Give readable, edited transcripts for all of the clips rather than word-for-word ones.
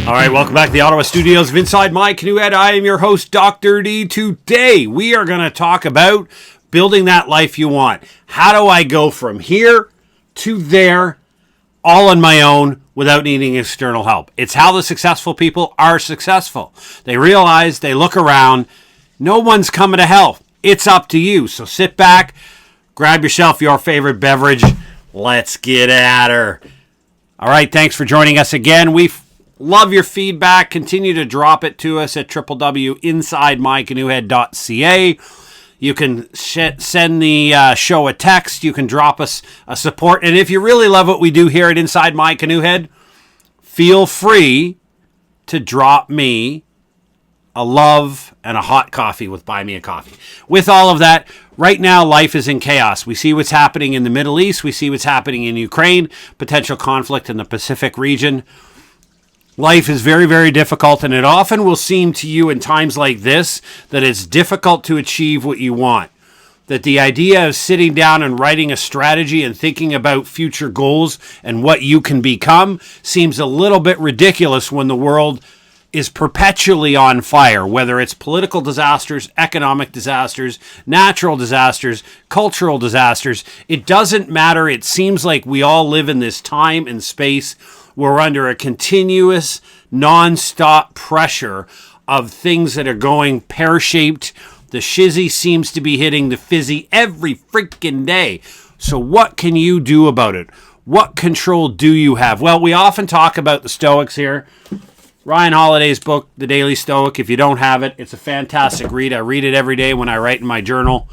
All right, welcome back to the Ottawa studios of Inside My Canoe Head. I am your host, Dr. D. Today, we are going to talk about building that life you want. How do I go from here to there all on my own without needing external help? It's how the successful people are successful. They realize, they look around, no one's coming to help. It's up to you. So sit back, grab yourself your favorite beverage. Let's get at her. All right, thanks for joining us again. We love your feedback. Continue to drop it to us at www.insidemycanoehead.ca. You can send the show a text. You can drop us a support. And if you really love what we do here at Inside My Canoe Head, feel free to drop me a love and a hot coffee with Buy Me a Coffee. With all of that, right now life is in chaos. We see what's happening in the Middle East. We see what's happening in Ukraine, potential conflict in the Pacific region. Life is very, very difficult, and it often will seem to you in times like this that it's difficult to achieve what you want. That the idea of sitting down and writing a strategy and thinking about future goals and what you can become seems a little bit ridiculous when the world is perpetually on fire, whether it's political disasters, economic disasters, natural disasters, cultural disasters. It doesn't matter. It seems like we all live in this time and space. We're under a continuous, non-stop pressure of things that are going pear-shaped. The shizzy seems to be hitting the fizzy every freaking day. So what can you do about it? What control do you have? Well, we often talk about the Stoics here. Ryan Holiday's book, The Daily Stoic. If you don't have it, it's a fantastic read. I read it every day when I write in my journal.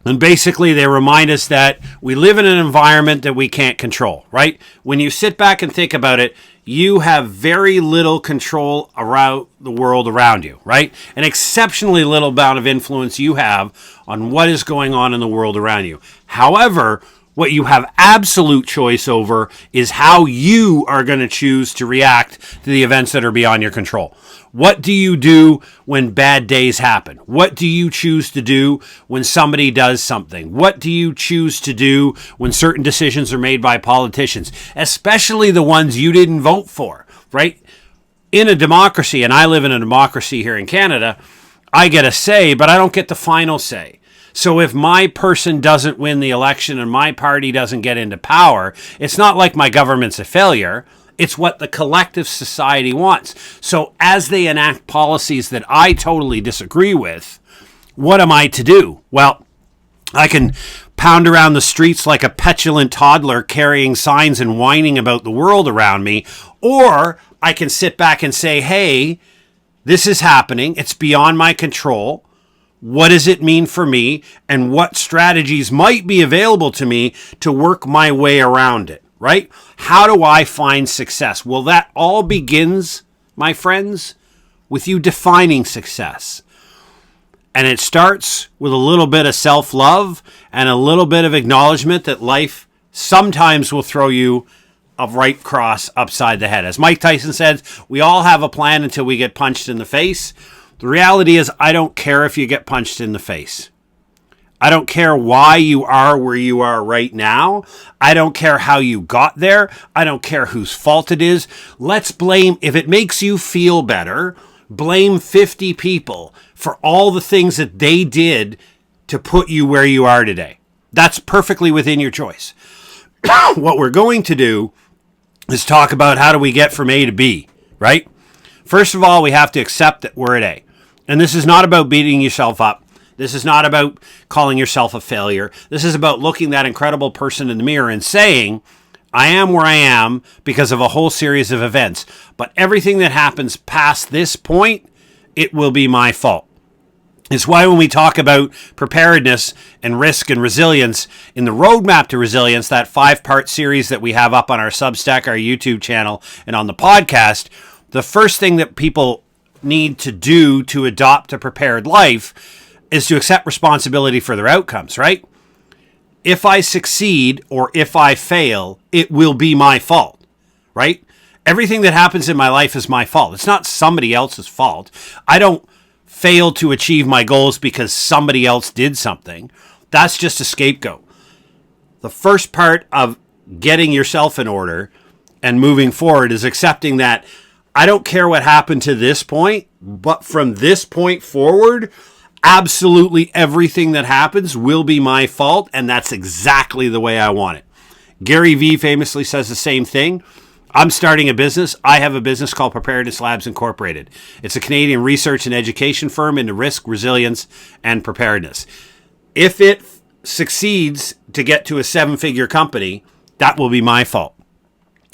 And basically, they remind us that we live in an environment that we can't control, right? When you sit back and think about it, you have very little control around the world around you, right? An exceptionally little amount of influence you have on what is going on in the world around you. However, what you have absolute choice over is how you are going to choose to react to the events that are beyond your control. What do you do when bad days happen? What do you choose to do when somebody does something? What do you choose to do when certain decisions are made by politicians, especially the ones you didn't vote for, right? In a democracy, and I live in a democracy here in Canada, I get a say, but I don't get the final say. So if my person doesn't win the election and my party doesn't get into power, it's not like my government's a failure. It's what the collective society wants. So as they enact policies that I totally disagree with, what am I to do? Well, I can pound around the streets like a petulant toddler carrying signs and whining about the world around me, or I can sit back and say, hey, this is happening. It's beyond my control. What does it mean for me? And what strategies might be available to me to work my way around it, right? How do I find success? Well, that all begins, my friends, with you defining success. And it starts with a little bit of self-love and a little bit of acknowledgement that life sometimes will throw you a right cross upside the head. As Mike Tyson said, we all have a plan until we get punched in the face. The reality is, I don't care if you get punched in the face. I don't care why you are where you are right now. I don't care how you got there. I don't care whose fault it is. Let's blame, if it makes you feel better, blame 50 people for all the things that they did to put you where you are today. That's perfectly within your choice. What we're going to do is talk about how do we get from A to B, right? First of all, we have to accept that we're at A. And this is not about beating yourself up. This is not about calling yourself a failure. This is about looking that incredible person in the mirror and saying, I am where I am because of a whole series of events. But everything that happens past this point, it will be my fault. It's why when we talk about preparedness and risk and resilience in the Roadmap to Resilience, that 5-part series that we have up on our Substack, our YouTube channel, and on the podcast, the first thing that people need to do to adopt a prepared life is to accept responsibility for their outcomes, right? If I succeed or if I fail, it will be my fault, right? Everything that happens in my life is my fault. It's not somebody else's fault. I don't fail to achieve my goals because somebody else did something. That's just a scapegoat. The first part of getting yourself in order and moving forward is accepting that I don't care what happened to this point, but from this point forward, absolutely everything that happens will be my fault, and that's exactly the way I want it. Gary Vee famously says the same thing. I'm starting a business. I have a business called Preparedness Labs Incorporated. It's a Canadian research and education firm into risk, resilience, and preparedness. If it succeeds to get to a 7-figure company, that will be my fault.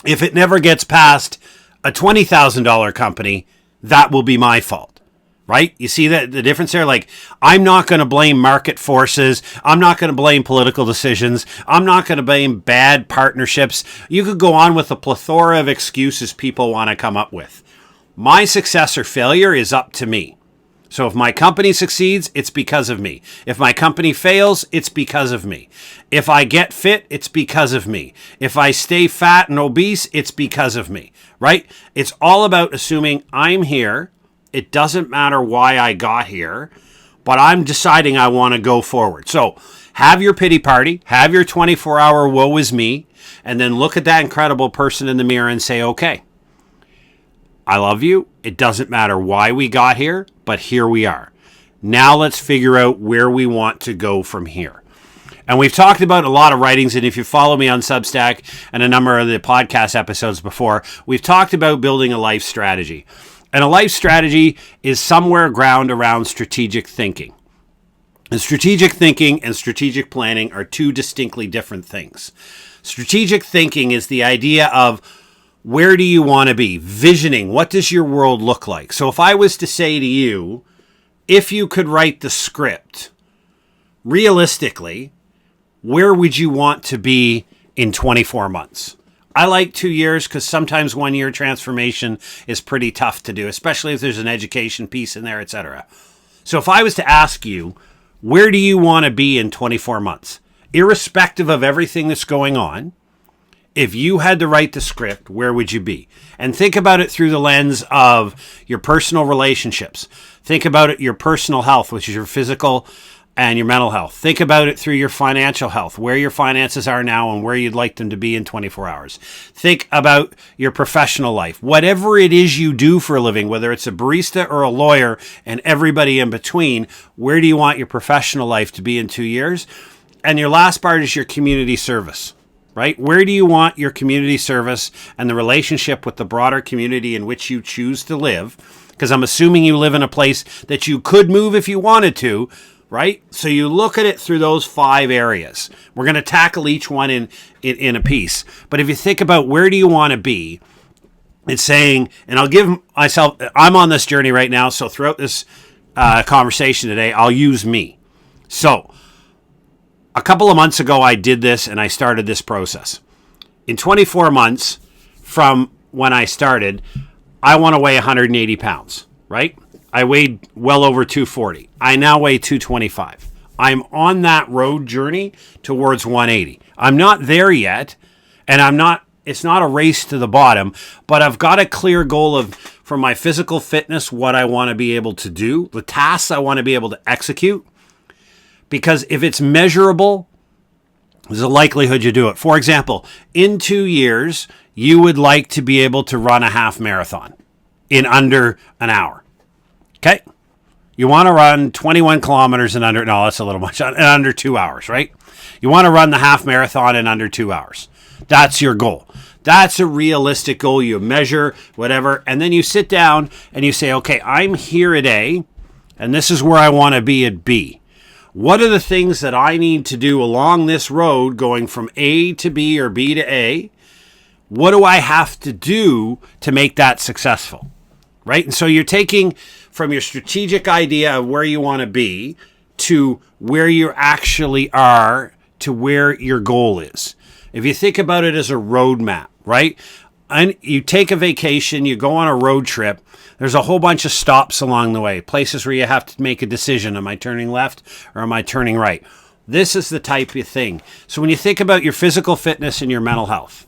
If it never gets past a $20,000 company, that will be my fault. Right? You see that the difference there? Like, I'm not going to blame market forces. I'm not going to blame political decisions. I'm not going to blame bad partnerships. You could go on with a plethora of excuses people want to come up with. My success or failure is up to me. So if my company succeeds, it's because of me. If my company fails, it's because of me. If I get fit, it's because of me. If I stay fat and obese, it's because of me, right? It's all about assuming I'm here. It doesn't matter why I got here, but I'm deciding I want to go forward. So have your pity party, have your 24-hour woe is me, and then look at that incredible person in the mirror and say, okay, I love you. It doesn't matter why we got here, but here we are. Now let's figure out where we want to go from here. And we've talked about a lot of writings, and if you follow me on Substack and a number of the podcast episodes before, we've talked about building a life strategy. And a life strategy is somewhere ground around strategic thinking. And strategic thinking and strategic planning are two distinctly different things. Strategic thinking is the idea of where do you want to be? Visioning. What does your world look like? So if I was to say to you, if you could write the script, realistically, where would you want to be in 24 months? I like 2 years because sometimes 1 year transformation is pretty tough to do, especially if there's an education piece in there, etc. So if I was to ask you, where do you want to be in 24 months? Irrespective of everything that's going on, if you had to write the script, where would you be? And think about it through the lens of your personal relationships. Think about it, your personal health, which is your physical and your mental health. Think about it through your financial health, where your finances are now and where you'd like them to be in 24 hours. Think about your professional life. Whatever it is you do for a living, whether it's a barista or a lawyer and everybody in between, where do you want your professional life to be in 2 years? And your last part is your community service, right? Where do you want your community service and the relationship with the broader community in which you choose to live? Because I'm assuming you live in a place that you could move if you wanted to, right? So you look at it through those 5 areas. We're going to tackle each one in a piece. But if you think about where do you want to be, it's saying, and I'll give myself, I'm on this journey right now, so throughout this conversation today, I'll use me. So a couple of months ago, I did this and I started this process. In 24 months from when I started, I want to weigh 180 pounds, right? I weighed well over 240. I now weigh 225. I'm on that road journey towards 180. I'm not there yet, and it's not a race to the bottom, but I've got a clear goal of, for my physical fitness, what I want to be able to do, the tasks I want to be able to execute. Because if it's measurable, there's a likelihood you do it. For example, in 2 years, you would like to be able to run a half marathon in under an hour. Okay? You want to run 21 kilometers in under, no, that's a little much, in under 2 hours, right? You want to run the half marathon in under 2 hours. That's your goal. That's a realistic goal. You measure, whatever, and then you sit down and you say, okay, I'm here at A, and this is where I want to be at B. What are the things that I need to do along this road going from A to B or B to A? What do I have to do to make that successful? Right? And so you're taking from your strategic idea of where you want to be to where you actually are to where your goal is. If you think about it as a roadmap, right? And you take a vacation, you go on a road trip, there's a whole bunch of stops along the way, places where you have to make a decision. Am I turning left or am I turning right? This is the type of thing. So when you think about your physical fitness and your mental health,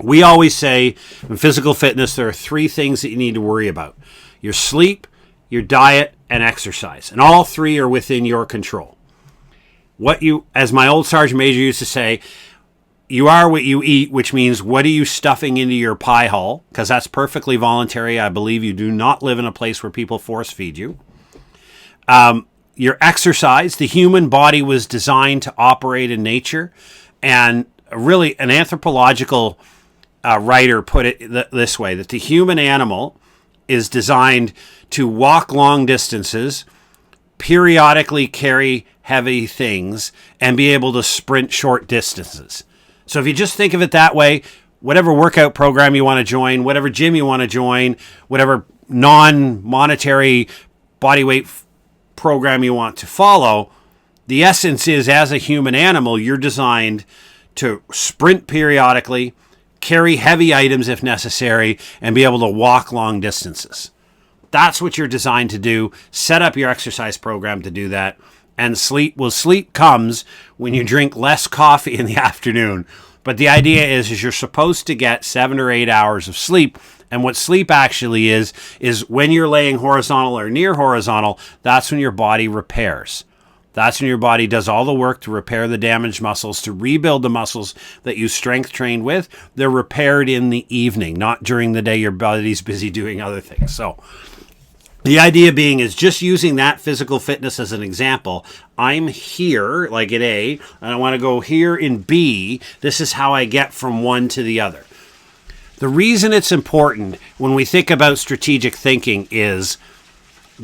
we always say in physical fitness, there are 3 things that you need to worry about. Your sleep, your diet, and exercise. And all 3 are within your control. As my old Sergeant Major used to say, you are what you eat, which means what are you stuffing into your pie hole? Because that's perfectly voluntary. I believe you do not live in a place where people force feed you. Your exercise. The human body was designed to operate in nature. And really, an anthropological writer put it this way, that the human animal is designed to walk long distances, periodically carry heavy things, and be able to sprint short distances. So if you just think of it that way, whatever workout program you want to join, whatever gym you want to join, whatever non-monetary bodyweight program you want to follow, the essence is, as a human animal, you're designed to sprint periodically, carry heavy items if necessary, and be able to walk long distances. That's what you're designed to do. Set up your exercise program to do that. And sleep comes when you drink less coffee in the afternoon. But the idea is you're supposed to get 7 or 8 hours of sleep. And what sleep actually is when you're laying horizontal or near horizontal, that's when your body repairs. That's when your body does all the work to repair the damaged muscles, to rebuild the muscles that you strength trained with. They're repaired in the evening, not during the day your body's busy doing other things. So the idea being is just using that physical fitness as an example. I'm here, like at A, and I want to go here in B. This is how I get from one to the other. The reason it's important when we think about strategic thinking is,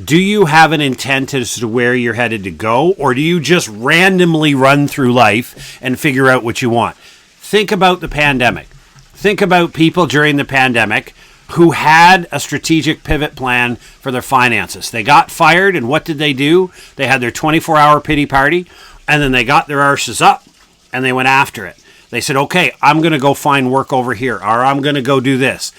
do you have an intent as to where you're headed to go, or do you just randomly run through life and figure out what you want? Think about the pandemic. Think about people during the pandemic who had a strategic pivot plan for their finances. They got fired, and what did they do? They had their 24-hour pity party, and then they got their arses up, and they went after it. They said, okay, I'm going to go find work over here, or I'm going to go do this.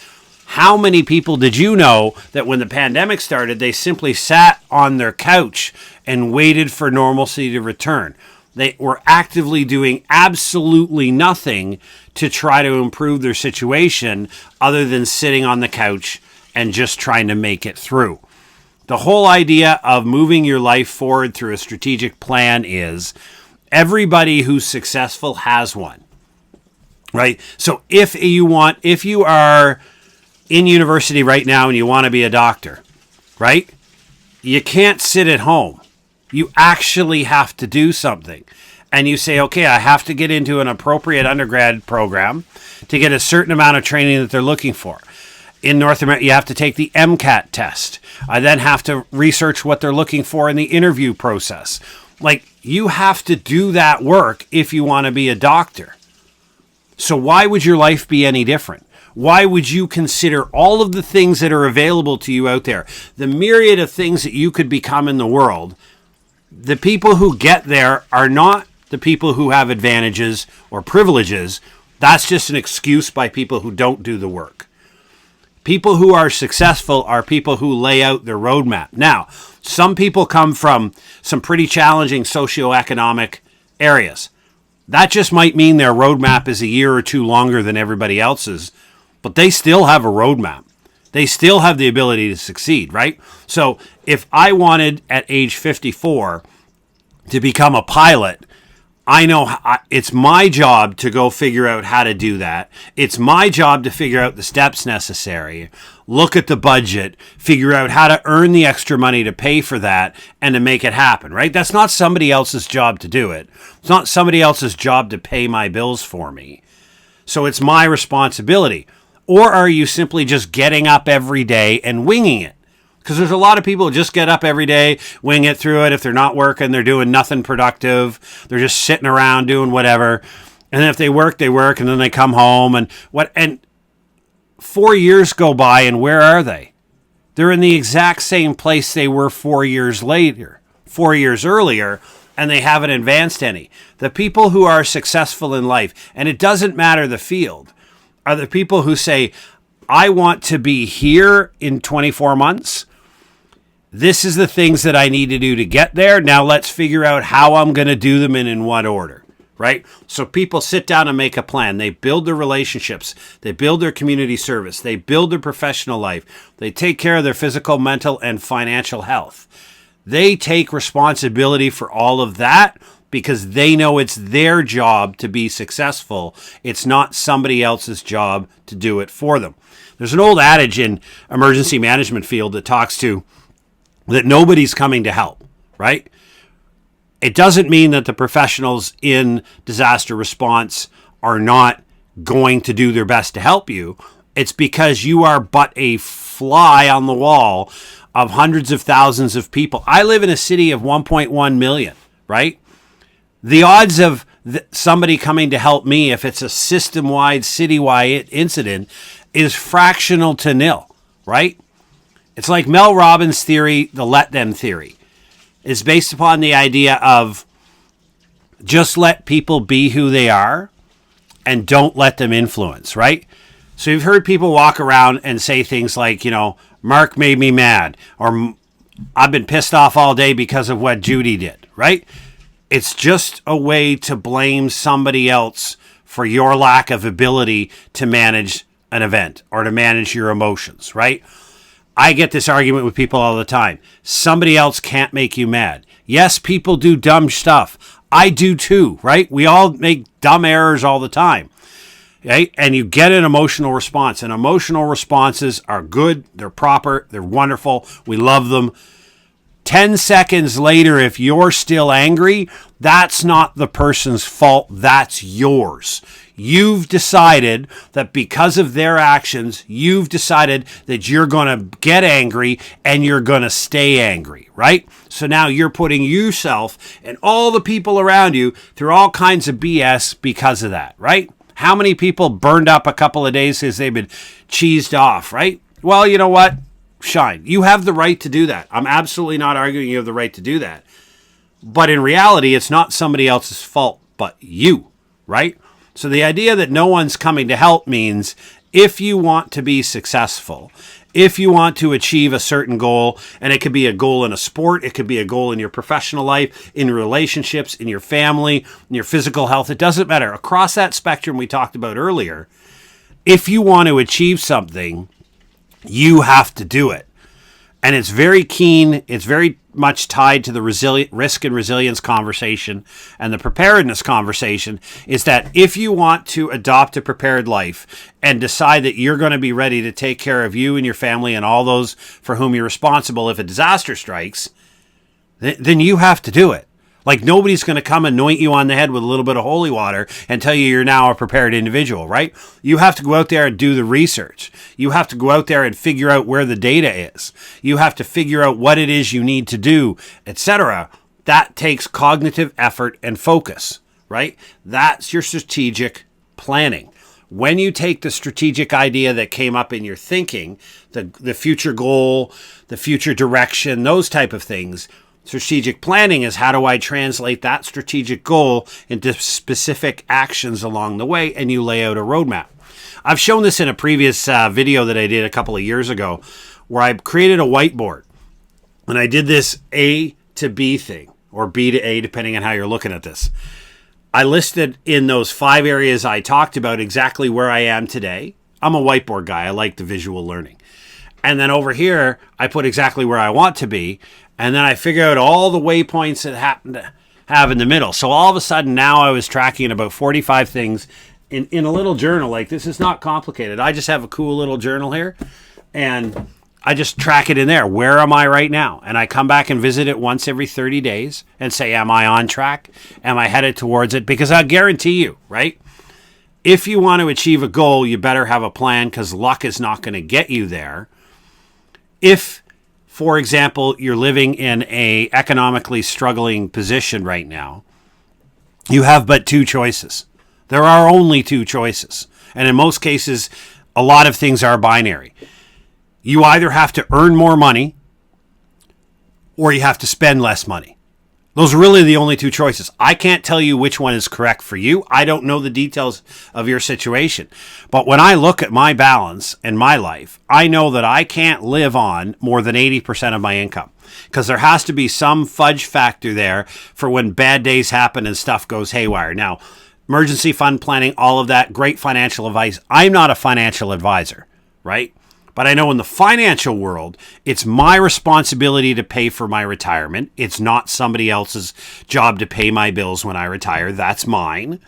How many people did you know that when the pandemic started, they simply sat on their couch and waited for normalcy to return? They were actively doing absolutely nothing to try to improve their situation other than sitting on the couch and just trying to make it through. The whole idea of moving your life forward through a strategic plan is everybody who's successful has one, right? So if you are in university right now and you want to be a doctor, right? You can't sit at home. You actually have to do something. And you say, okay, I have to get into an appropriate undergrad program to get a certain amount of training that they're looking for. In North America, you have to take the MCAT test. I then have to research what they're looking for in the interview process. Like, you have to do that work if you want to be a doctor. So why would your life be any different? Why would you consider all of the things that are available to you out there, the myriad of things that you could become in the world? The people who get there are not the people who have advantages or privileges. That's just an excuse by people who don't do the work. People who are successful are people who lay out their roadmap. Now, some people come from some pretty challenging socioeconomic areas. That just might mean their roadmap is a year or two longer than everybody else's, but they still have a roadmap. They still have the ability to succeed, right? So if I wanted at age 54 to become a pilot, I know it's my job to go figure out how to do that. It's my job to figure out the steps necessary, look at the budget, figure out how to earn the extra money to pay for that and to make it happen, right? That's not somebody else's job to do it. It's not somebody else's job to pay my bills for me. So it's my responsibility. Or are you simply just getting up every day and winging it? Because there's a lot of people who just get up every day, wing it through it. If they're not working, they're doing nothing productive. They're just sitting around doing whatever. And then if they work, and then they come home. And 4 years go by, and where are they? They're in the exact same place they were 4 years earlier, and they haven't advanced any. The people who are successful in life, and it doesn't matter the field, are the people who say, I want to be here in 24 months. This is the things that I need to do to get there. Now let's figure out how I'm going to do them and in what order, right? So people sit down and make a plan. They build their relationships. They build their community service. They build their professional life. They take care of their physical, mental, and financial health. They take responsibility for all of that because they know it's their job to be successful. It's not somebody else's job to do it for them. There's an old adage in emergency management field that talks to that nobody's coming to help, right? It doesn't mean that the professionals in disaster response are not going to do their best to help you. It's because you are but a fly on the wall of hundreds of thousands of people. I live in a city of 1.1 million, right? The odds of somebody coming to help me, if it's a system-wide, city-wide incident, is fractional to nil, right? It's like Mel Robbins' theory, the let them theory. It's based upon the idea of just let people be who they are and don't let them influence, right? So you've heard people walk around and say things like, Mark made me mad, or I've been pissed off all day because of what Judy did, right? It's just a way to blame somebody else for your lack of ability to manage an event or to manage your emotions, right? I get this argument with people all the time. Somebody else can't make you mad. Yes, people do dumb stuff. I do too, right? We all make dumb errors all the time. Okay? And you get an emotional response. And emotional responses are good. They're proper. They're wonderful. We love them. 10 seconds later, if you're still angry, that's not the person's fault. That's yours. You've decided that because of their actions, you've decided that you're going to get angry and you're going to stay angry, right? So now you're putting yourself and all the people around you through all kinds of BS because of that, right? How many people burned up a couple of days because they've been cheesed off, right? Well, you know what? Shine. You have the right to do that. I'm absolutely not arguing you have the right to do that. But in reality, it's not somebody else's fault but you, right? So the idea that no one's coming to help means if you want to be successful, if you want to achieve a certain goal, and it could be a goal in a sport, it could be a goal in your professional life, in relationships, in your family, in your physical health, it doesn't matter. Across that spectrum we talked about earlier, if you want to achieve something, you have to do it. And it's very keen, it's very much tied to the risk and resilience conversation and the preparedness conversation, is that if you want to adopt a prepared life and decide that you're going to be ready to take care of you and your family and all those for whom you're responsible if a disaster strikes, then you have to do it. Like nobody's going to come anoint you on the head with a little bit of holy water and tell you you're now a prepared individual, right? You have to go out there and do the research. You have to go out there and figure out where the data is. You have to figure out what it is you need to do, etc. That takes cognitive effort and focus, right? That's your strategic planning. When you take the strategic idea that came up in your thinking, the future goal, the future direction, those type of things, strategic planning is how do I translate that strategic goal into specific actions along the way, and you lay out a roadmap. I've shown this in a previous video that I did a couple of years ago where I created a whiteboard, and I did this A to B thing, or B to A, depending on how you're looking at this. I listed in those 5 areas I talked about exactly where I am today. I'm a whiteboard guy. I like the visual learning. And then over here, I put exactly where I want to be. And then I figure out all the waypoints that happen to have in the middle. So all of a sudden now I was tracking about 45 things in a little journal. Like, this is not complicated. I just have a cool little journal here and I just track it in there. Where am I right now? And I come back and visit it once every 30 days and say, am I on track? Am I headed towards it? Because I guarantee you, right? If you want to achieve a goal, you better have a plan, because luck is not going to get you there. If, for example, you're living in a economically struggling position right now, you have but 2 choices. There are only 2 choices. And in most cases, a lot of things are binary. You either have to earn more money or you have to spend less money. Those are really the only 2 choices. I can't tell you which one is correct for you. I don't know the details of your situation. But when I look at my balance in my life, I know that I can't live on more than 80% of my income, because there has to be some fudge factor there for when bad days happen and stuff goes haywire. Now, emergency fund planning, all of that, great financial advice. I'm not a financial advisor, right? But I know in the financial world, it's my responsibility to pay for my retirement. It's not somebody else's job to pay my bills when I retire. That's mine.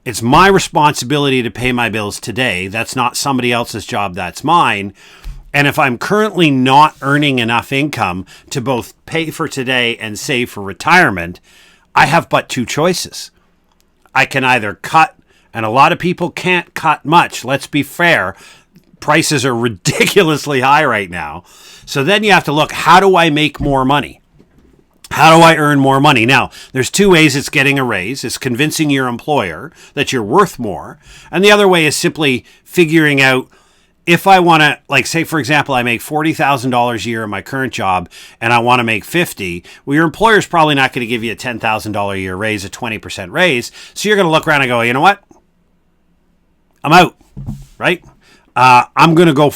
It's my responsibility to pay my bills today. That's not somebody else's job. That's mine. And if I'm currently not earning enough income to both pay for today and save for retirement, I have but two choices. I can either cut, and a lot of people can't cut much. Let's be fair. Prices are ridiculously high right now. So then you have to look, how do I make more money? How do I earn more money? Now, there's two ways it's getting a raise. It's convincing your employer that you're worth more. And the other way is simply figuring out, if I want to, like, say, for example, I make $40,000 a year in my current job and I want to make 50, well, your employer's probably not going to give you a $10,000 a year raise, a 20% raise. So you're going to look around and go, you know what? I'm out, right? I'm going to go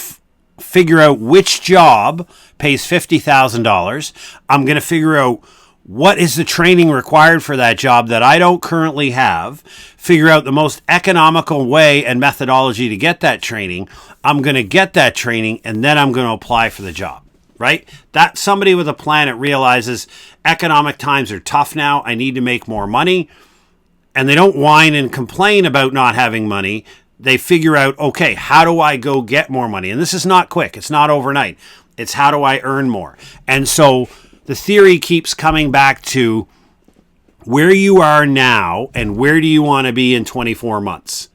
figure out which job pays $50,000. I'm going to figure out what is the training required for that job that I don't currently have, figure out the most economical way and methodology to get that training. I'm going to get that training, and then I'm going to apply for the job, right? That's somebody with a plan that realizes economic times are tough now. I need to make more money. And they don't whine and complain about not having money. They figure out, okay, how do I go get more money? And this is not quick. It's not overnight. It's how do I earn more? And so the theory keeps coming back to where you are now and where do you want to be in 24 months?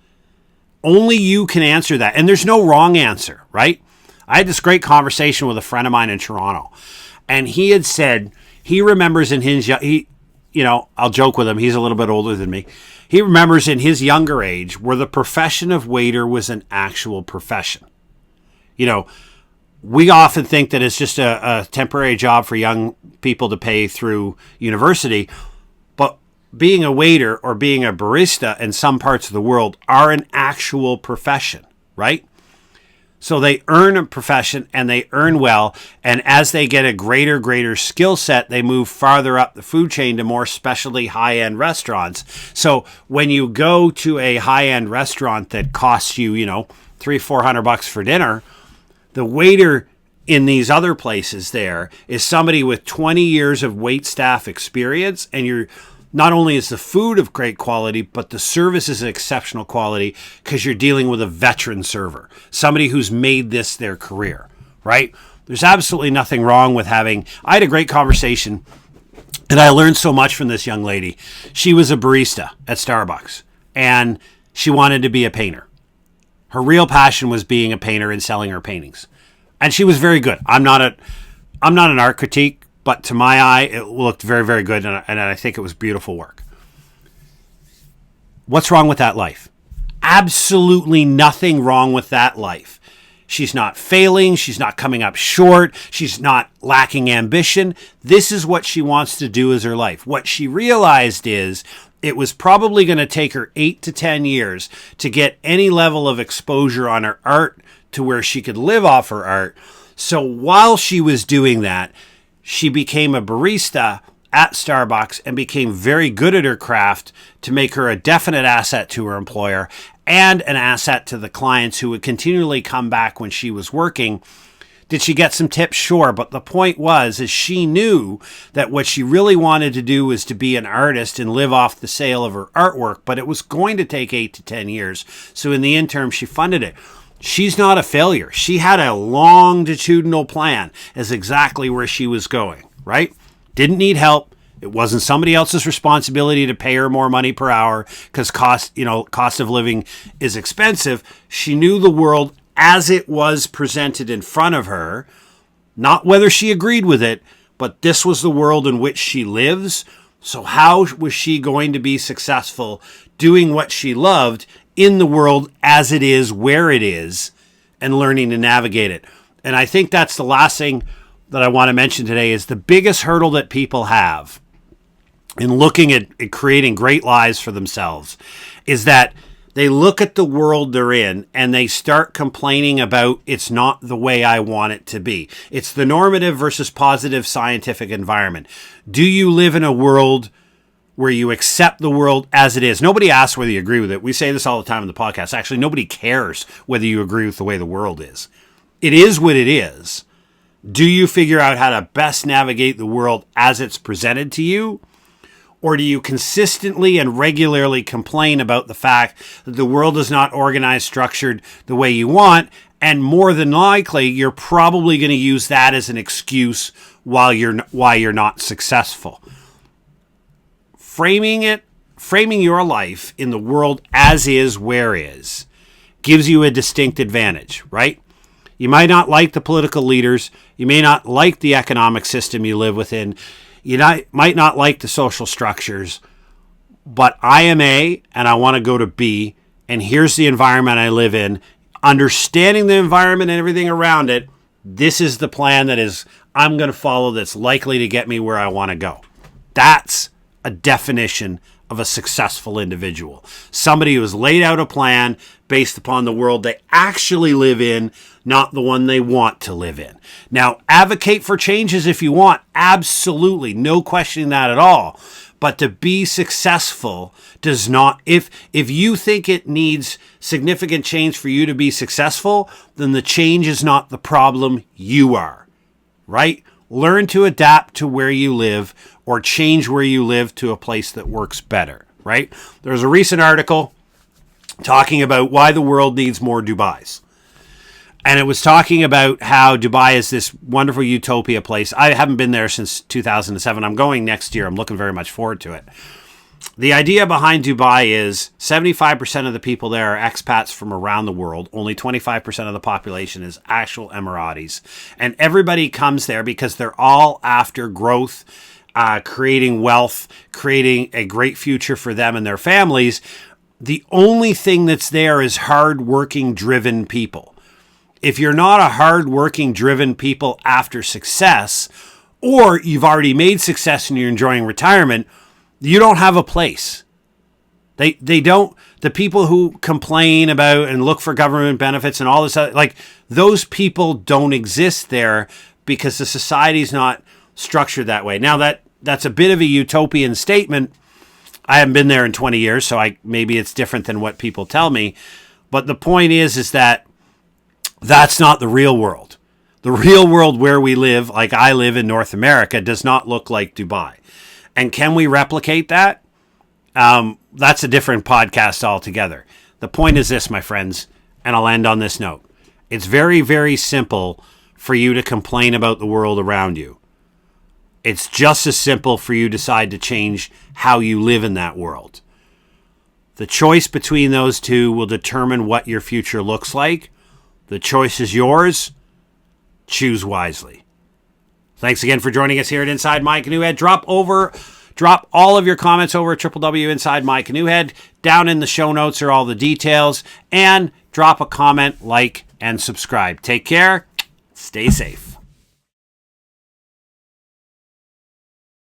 Only you can answer that. And there's no wrong answer, right? I had this great conversation with a friend of mine in Toronto, and he had said he remembers in his, I'll joke with him. He's a little bit older than me. He remembers in his younger age where the profession of waiter was an actual profession. We often think that it's just a temporary job for young people to pay through university, but being a waiter or being a barista in some parts of the world are an actual profession, right? So they earn a profession and they earn well, and as they get a greater skill set, they move farther up the food chain to more specialty high-end restaurants. So when you go to a high-end restaurant that costs you, $300-400 for dinner, the waiter in these other places there is somebody with 20 years of wait staff experience, and you're not only is the food of great quality, but the service is exceptional quality because you're dealing with a veteran server, somebody who's made this their career, right? There's absolutely nothing wrong with I had a great conversation, and I learned so much from this young lady. She was a barista at Starbucks, and she wanted to be a painter. Her real passion was being a painter and selling her paintings. And she was very good. I'm not an art critique, but to my eye, it looked very, very good, and I think it was beautiful work. What's wrong with that life? Absolutely nothing wrong with that life. She's not failing. She's not coming up short. She's not lacking ambition. This is what she wants to do as her life. What she realized is it was probably going to take her 8 to 10 years to get any level of exposure on her art to where she could live off her art. So while she was doing that, she became a barista at Starbucks and became very good at her craft to make her a definite asset to her employer and an asset to the clients who would continually come back when she was working. Did she get some tips? Sure. But the point is she knew that what she really wanted to do was to be an artist and live off the sale of her artwork, but it was going to take 8 to 10 years. So in the interim, she funded it. She's not a failure. She had a longitudinal plan as exactly where she was going, right? Didn't need help. It wasn't somebody else's responsibility to pay her more money per hour because cost of living is expensive. She knew the world as it was presented in front of her, not whether she agreed with it, but this was the world in which she lives. So how was she going to be successful doing what she loved in the world as it is, where it is, and learning to navigate it? And I think that's the last thing that I want to mention today is the biggest hurdle that people have in looking at creating great lives for themselves is that they look at the world they're in and they start complaining about it's not the way I want it to be. It's the normative versus positive scientific environment. Do you live in a world where you accept the world as it is? Nobody asks whether you agree with it. We say this all the time in the podcast. Actually, nobody cares whether you agree with the way the world is. it is what it is. Do you figure out how to best navigate the world as it's presented to you? Or do you consistently and regularly complain about the fact that the world is not organized, structured the way you want? And more than likely, you're probably going to use that as an excuse why you're not successful. Framing your life in the world as is, where is, gives you a distinct advantage, right? You might not like the political leaders. You may not like the economic system you live within. You might not like the social structures. But I am A, and I want to go to B, and here's the environment I live in. Understanding the environment and everything around it, this is the plan I'm going to follow that's likely to get me where I want to go. That's a definition of a successful individual. Somebody who has laid out a plan based upon the world they actually live in, not the one they want to live in. Now, advocate for changes if you want. Absolutely. No questioning that at all. But to be successful does not, if you think it needs significant change for you to be successful, then the change is not the problem, you are, right? Learn to adapt to where you live or change where you live to a place that works better, right? There's a recent article talking about why the world needs more Dubais. And it was talking about how Dubai is this wonderful utopia place. I haven't been there since 2007. I'm going next year. I'm looking very much forward to it. The idea behind Dubai is 75% of the people there are expats from around the world. Only 25% of the population is actual Emiratis. And everybody comes there because they're all after growth, creating wealth, creating a great future for them and their families. The only thing that's there is hard-working, driven people. If you're not a hard-working, driven people after success, or you've already made success and you're enjoying retirement, you don't have a place. They don't. The people who complain about and look for government benefits and all this, like those people don't exist there because the society's not structured that way. Now that's a bit of a utopian statement. I haven't been there in 20 years, so maybe it's different than what people tell me. But the point is that that's not the real world. The real world where we live, like I live in North America, does not look like Dubai. And can we replicate that? That's a different podcast altogether. The point is this, my friends, and I'll end on this note. It's very, very simple for you to complain about the world around you. It's just as simple for you to decide to change how you live in that world. The choice between those two will determine what your future looks like. The choice is yours. Choose wisely. Thanks again for joining us here at Inside My Canoe Head. Drop all of your comments over at www.inside my canoe head. Down in the show notes are all the details. And drop a comment, like, and subscribe. Take care. Stay safe.